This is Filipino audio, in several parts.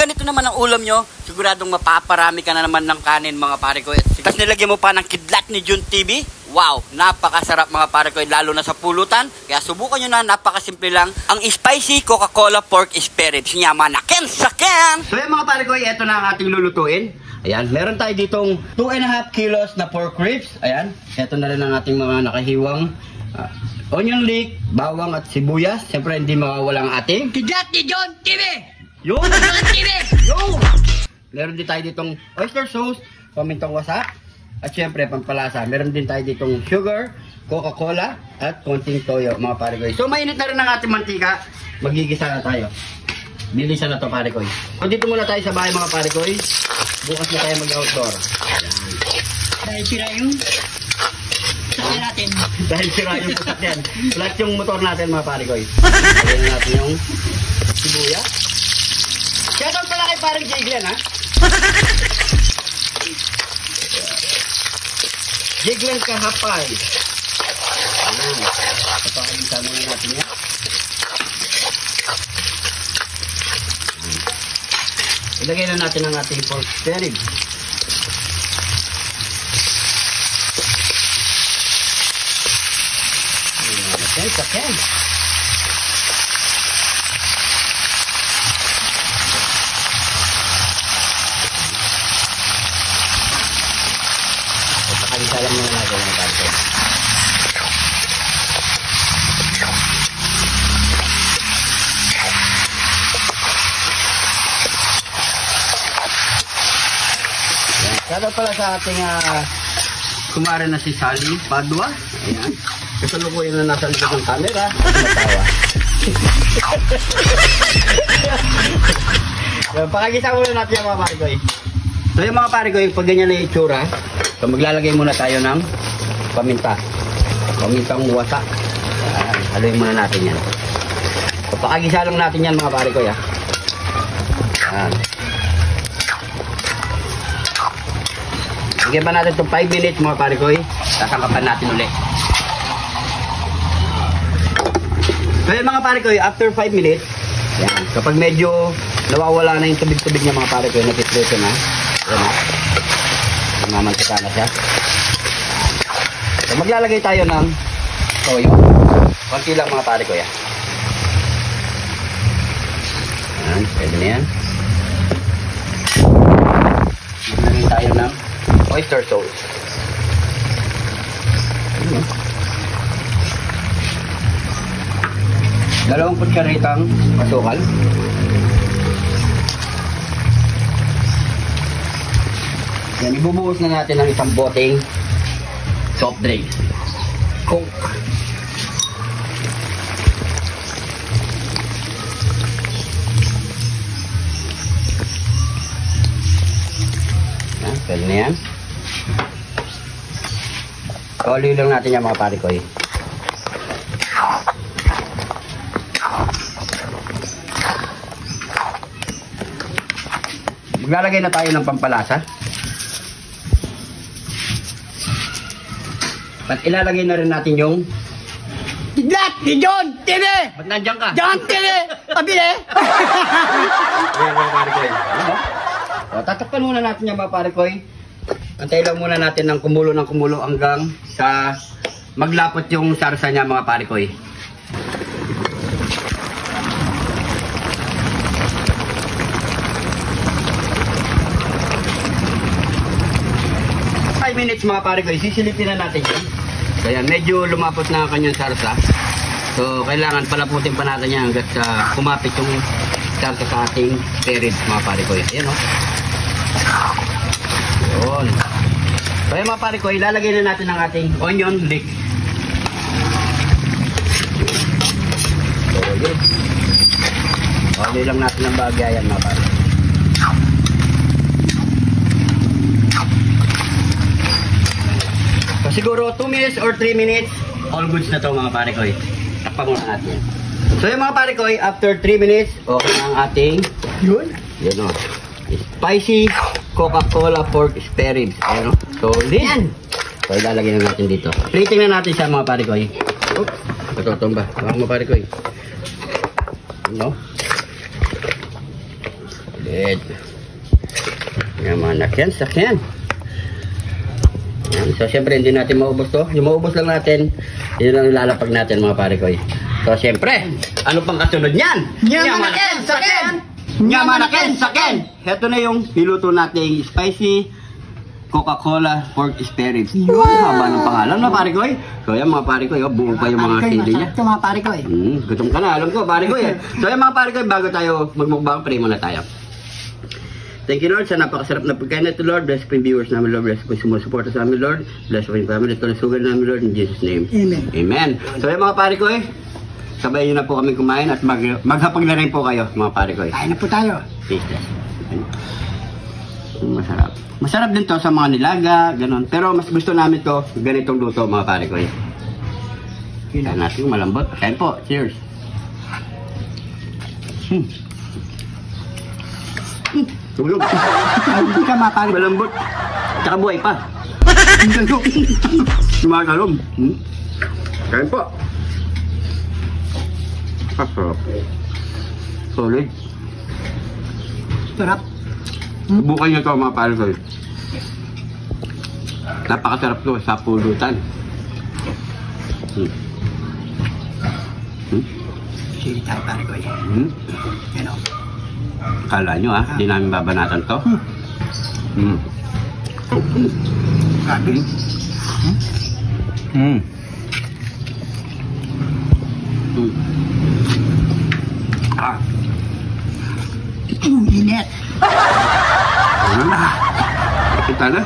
ganito naman ang ulam nyo, siguradong mapaparami ka na naman ng kanin mga pare ko. Tapos nilagyan mo pa ng kidlat ni Jun TV. Wow, napakasarap mga pare ko, lalo na sa pulutan. Kaya subukan nyo na, napakasimple lang. Ang spicy Coca-Cola pork spare ribs. Nyama na ken sa ken! So yan mga pare ko, ito na ang ating lulutuin. Ayan, meron tayo ditong 2.5 kilos na pork ribs. Ayan, ito na rin ang ating mga nakahiwang onion leek, bawang at sibuyas. Siyempre hindi mawawala ang ating kidlat ni Jun TV! Yun! Jun TV! Yun! Meron din tayo ditong oyster sauce, pamintong wasak. At syempre, pampalasa, meron din tayo ditong sugar, Coca-Cola, at konting toyo, mga pare ko. So, mainit na rin ang ating mantika. Magigisa na tayo. Bilisan na to, pare ko. So, dito muna tayo sa bahay, mga pare ko. Bukas na tayo mag-outdoor. Dahil sira yung sasakyan natin. Dahil sira yung sasakyan. Flat yung motor natin, mga pare ko. Lagyan natin yung sibuyas. Kaya doon pala kay parang Jiglen, ha? Jiglen kahapay. Ayan. Papakagisa muna natin yan. Ilagay na natin ang ating pork spare ribs. Okay, sakyan. Papakagisa lang muna natin ang ating. Shoutout pala sa ating kumare na si Sally Padua. Ayan. Kasalukuyan na nasa likod ng camera. Matawa. Pakagisa muna natin yung mga pare-goy. So yung mga pare-goy, pag ganyan na yung itsura, so maglalagay muna tayo ng paminta. Pamintang wasak. Haluin muna natin yan. So pakagisa lang natin yan mga pare-goy. Ayan. Bigyan pa natin itong 5 minutes mga pare-goy. Tatangkapan natin ulit. So yun mga pare-goy, after 5 minutes, yan, kapag medyo nawawala na yung tubig-tubig niya mga pare-goy, napiprito na. Yan na. Namamantika na siya. So maglalagay tayo ng toyo. Konti lang mga pare-goy. Yan, pwede na yan. Maglalagay tayo ng oyster sauce. Dalawang kutsaritang asukal. Yan, ibubuhos na natin ng isang boteng soft drink. Coke. Yan, pwede na yan. Tuloy lang natin yung mga pare-goy. Maglalagay na tayo ng pampalasa. At ilalagay na rin natin yung Kidlat ni Jun TV! ba't nandiyan ka? Jun TV! Pabili! Ayan mga pare-goy. So, tatakpan muna natin yung mga pare-goy. Antay lang muna natin ng kumulo hanggang sa maglapot yung sarsa niya mga pare-goy. Minutes mga pare-goy, sisilipin na natin yan. Kaya medyo lumapot na ang kanyang sarsa. So kailangan palaputin pa natin yan hanggat sa kumapit yung sarsa sa ating spare ribs mga pare-goy. Ayan o. Yun. So ayan mga pare-goy, ilalagay na natin ang ating onion leek. So yun. Huli lang natin ang bagayan mga pare-goy. So, siguro 2 minutes or 3 minutes, all goods na to mga pare-goy. Takpan muna natin. So yung mga pare-goy, after 3 minutes, okay na ang ating yun o. Spicy Coca-Cola pork spare ribs. Ayan o. So, yan. So, ilalagay na natin dito. Plating na natin siya mga pare-goy. Oops. Ito ba? Baka mga pare-goy. Ano? Good. Yan mga anak yan, sakyan. Yan. So, syempre, hindi natin maubos to. Yung maubos lang natin, yun lang ilalapag natin mga pare ko. So, syempre, ano pang kasunod niyan? Nyamanaken, saken! Nyamanaken, saken! Ito na yung niluto nating spicy Coca-Cola pork spare ribs. Wow! Haba ng pangalan na pare ko. So, yan mga pare ko, buo pa yung mga sili niya. Ito mga pare ko eh. Gutom ka na, alam ko, pare ko eh. So, yan mga pare ko, bago tayo magmukbang, pray muna tayo. Thank you, Lord, sa napakasarap na pagkain na ito, Lord. Bless po yung viewers namin, Lord. Bless po yung sumusuporta sa amin, Lord. Bless po yung family. Ito na sugar namin, Lord. In Jesus' name. Amen. Amen. So, yan mga pare ko sabay nyo na po kami kumain at maghapag na rin po kayo, mga pare ko. Kain na po tayo. Tasteless. Masarap. Masarap din to sa mga nilaga, ganon. Pero mas gusto namin to ganitong luto, mga pare ko. Kaya natin malambot. Kain po. Cheers. Tulog. Hindi ka mga pare ko. Malambot. Tsaka buhay pa. Sumakalom. Kain po. Sarap. Solid. Sarap. Subukan nyo ito mga pare ko. Napakasarap to sa pulutan. Sili tayo pare ko eh. Yan o. Kala nyo di namin babanatan to. Grabe. Init. Kita na.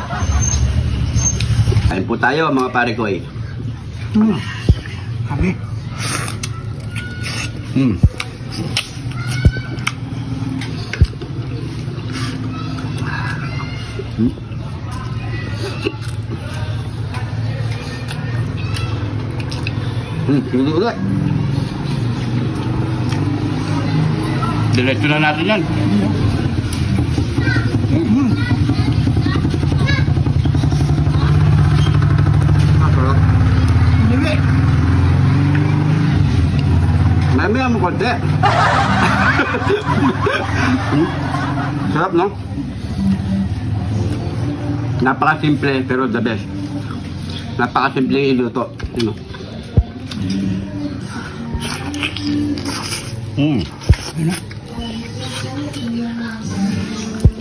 Kain po tayo mga pare ko Sabi. Sige ulit. Diretso na natin yan. Mamaya mo konti. Sarap, no? Napaka-simple pero the best. Napaka-simple yung iluto.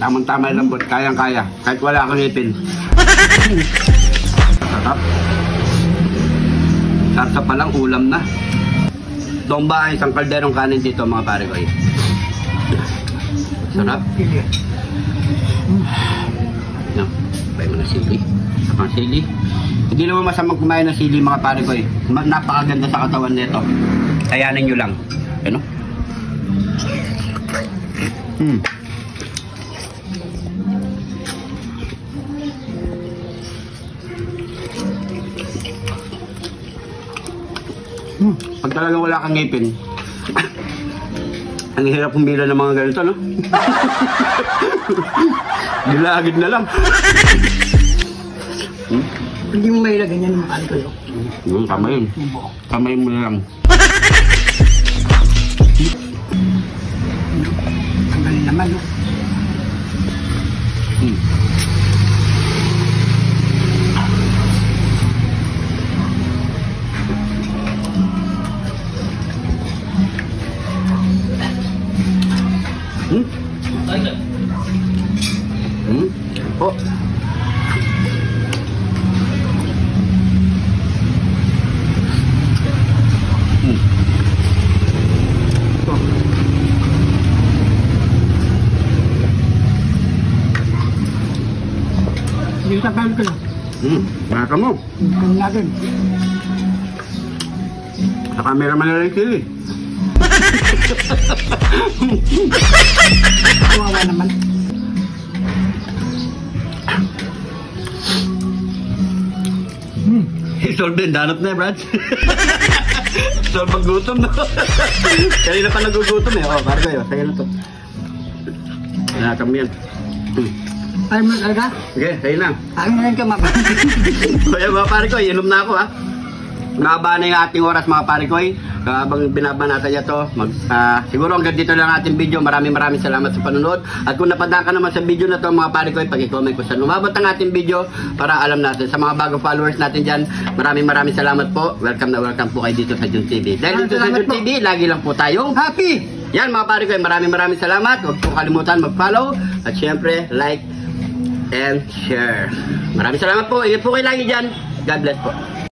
Tamang-tama yung lambot. Kayang-kaya. Kahit wala akong ipin. Sarap. Sarap pa lang ulam na. Domba ay isang kalderong kanin dito mga pare ko. Sarap. No, bay mo na sili. Sapang sili. Hindi naman masamang kumain ng sili mga pare ko. Napakaganda sa katawan nito. Kayanin nyo lang. Ano? Pag talaga wala kang ngipin, ang hirap humila ng mga ganito, no? Dilagid na lang. Hindi mo may ilagay niyan mga pare ko. Tama yun. Kamay mo na lang. Ang galing naman, no? Po. Hindi ka pare ko. Baka mo. Kung natin. Sa camera man na rin sili. Kawawa naman. Solve din, danot na Brad. Solve ang gutom na. Kanina pa nagugutom pare kayo, sa'yo na to. Nakakam yan. Ayaw mo talaga? Sige, sa'yo na. Ayaw na rin ka mapa. Kaya mga pare ko, inom na ako Mahaba na yung ating oras mga pare ko. Habang binabanata niya to, siguro hanggang dito lang ating video. Maraming salamat sa panonood. At kung napadaan ka naman sa video na to mga pare ko, pag-comment ko sa lumabot ang ating video para alam natin. Sa mga bagong followers natin dyan, maraming salamat po. Welcome na welcome po kayo dito sa Jun TV. Dahil dito sa Jun TV, lagi lang po tayong happy! Yan mga pare ko, maraming salamat. Huwag po kalimutan mag-follow. At syempre, like and share. Maraming salamat po. Ingat po kayo lagi dyan. God bless po.